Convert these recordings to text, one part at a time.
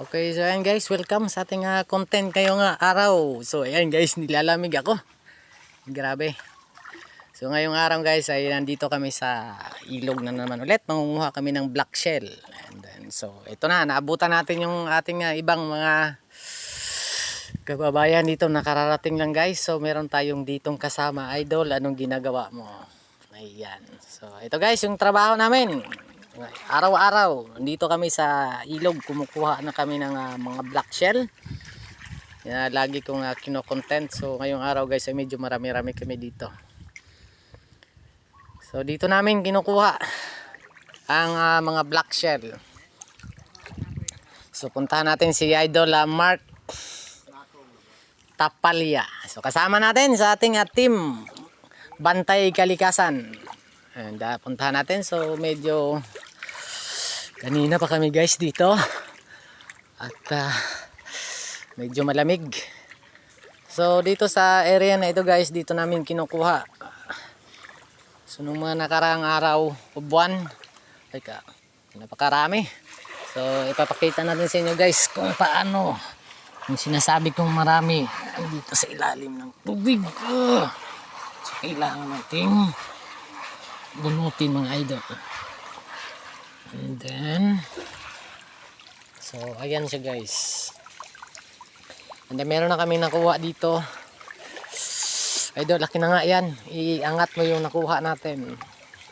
Okay, so ayan guys, welcome sa ating content ngayong araw. So ayan guys, nilalamig ako. Grabe. So ngayong araw guys ay nandito kami sa ilog na naman ulit. Mangunguha kami ng black shell. And then, so ito na, naabutan natin yung ating ibang mga kababayan dito. Nakararating lang guys. So meron tayong ditong kasama. Idol, anong ginagawa mo? Ayan. So ito guys, yung trabaho namin. Araw-araw dito kami sa ilog, kumukuha na kami ng mga black shell. Lagi kong kino-content. So ngayong araw guys ay medyo marami-rami kami dito. So dito namin kinukuha ang mga black shell. So puntahan natin si Idol Mark Tapalya. So kasama natin sa ating team Bantay Kalikasan. And puntahan natin. So medyo kanina pa kami guys dito at medyo malamig. So dito sa area na ito guys, dito namin kinukuha. So nung mga nakaraang araw o buwan ay napakarami. So ipapakita natin sa inyo guys kung paano yung sinasabi kong marami dito sa ilalim ng tubig. So kailangan nating bunutin mga idol. And then, so ayan siya guys. And then meron na kami nakuha dito. Idol, laki na nga yan. Iangat mo yung nakuha natin.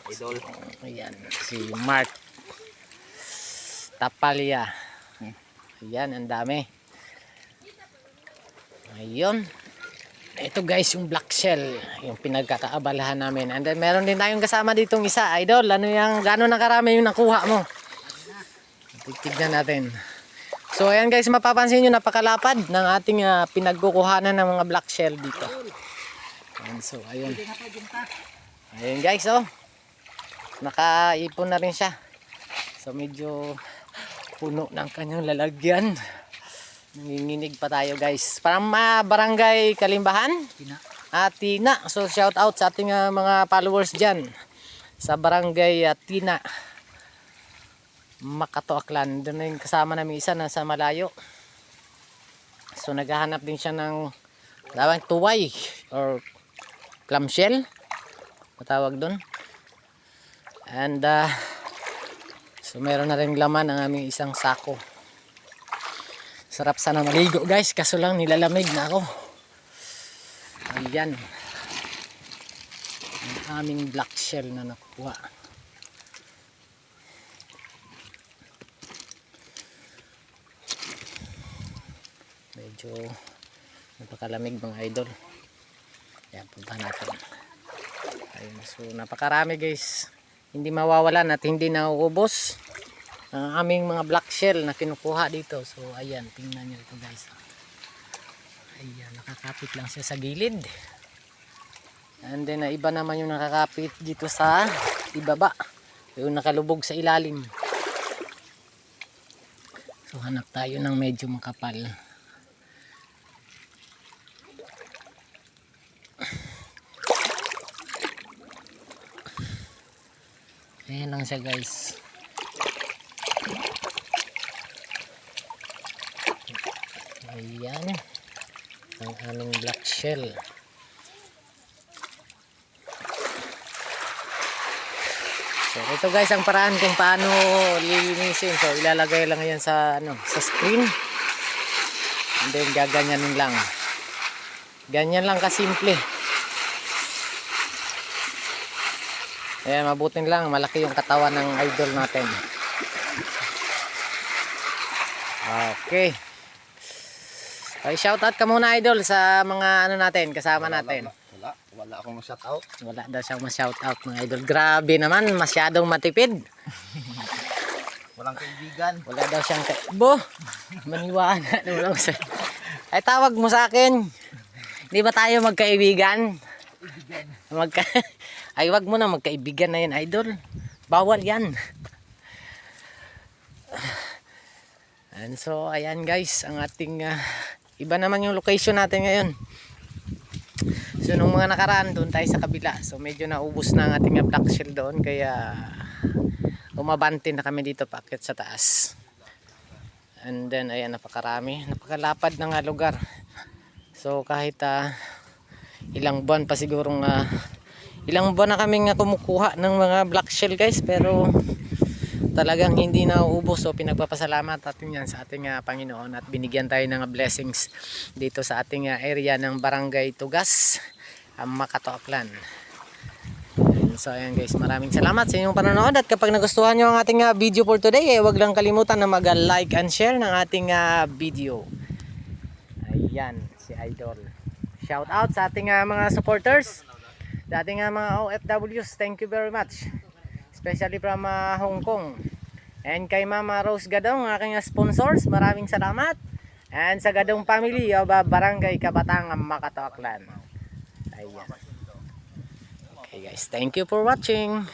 Idol. Ayan, si Mark Tapalya. Ayan, ang dami. Ayun. Ito guys, yung black shell, yung pinagkakaabalahan namin. And then meron din tayong kasama ditong isa. Idol, ano yung gano'n na karami yung nakuha mo? Tignan natin. So ayan guys, mapapansin nyo napakalapad ng ating pinagkukuhanan ng mga black shell dito. And so ayun. Ayun guys, oh. Nakaipon na rin siya. So medyo puno ng kanyang lalagyan. Nanginginig pa tayo guys. Parang barangay Kalimbahan. Tina. So shout out sa ating mga followers dyan. Sa barangay Tina. Makato Aklan. Doon na yung kasama namin isa na sa malayo. So naghahanap din siya ng tuway or clamshell. Matawag doon. And so meron na rin laman ang aming isang sako. Sarap sana maligo guys, kaso lang nilalamig na ako. Ayan. Ang aming black shell na nakuha. Medyo napakalamig mga idol. Ayan, puntahan natin. Ayun, so napakarami guys. Hindi mawawalan at hindi nauubos ang aming mga black shell na kinukuha dito. So ayan, tingnan nyo ito guys. Ayan, nakakapit lang siya sa gilid. And then iba naman yung nakakapit dito sa ibaba, yung nakalubog sa ilalim. So hanap tayo ng medyo makapal. Ayan lang siya guys. Ayan ang aming black shell. So ito guys ang paraan kung paano lilinisin. So ilalagay lang yan sa sa screen. And then gaganyanin lang. Ganyan lang kasimple. Ayan, mabutin lang malaki yung katawan ng idol natin. Okay. Ay, shoutout ka muna idol sa mga natin, kasama natin. Wala akong shoutout. Wala daw siyang ma-shoutout mga idol. Grabe naman, masyadong matipid. Walang kaibigan. Wala daw siyang maniwala. Ay, tawag mo sa akin. Hindi ba tayo magkaibigan? Ay, wag mo na magkaibigan na yan idol. Bawal yan. And so, ayan guys, ang ating iba naman yung location natin ngayon. So nung mga nakaraan doon tayo sa kabila. So medyo naubos na ang ating black shell doon. Kaya umabante na kami dito paakyat sa taas. And then ayan, napakarami, napakalapad na nga lugar. So kahit ilang buwan pa sigurong ilang buwan na kaming kumukuha ng mga black shell guys, pero talagang hindi nauubos. So pinagpapasalamat natin yan sa ating Panginoon at binigyan tayo ng blessings dito sa ating area ng Barangay Tugas, Makato Aklan. So ayan guys, maraming salamat sa inyong panonood, at kapag nagustuhan nyo ang ating video for today, wag lang kalimutan na mag-like and share ng ating video. Ayan, si Idol. Shout out sa ating mga supporters, sa ating mga OFWs. Thank you very much, especially from Hong Kong. And kay Mama Rose Gadong, aking sponsors, maraming salamat. And sa Gadong family of Barangay Kabatang, Makato Aklan. Ayan. Okay guys, thank you for watching.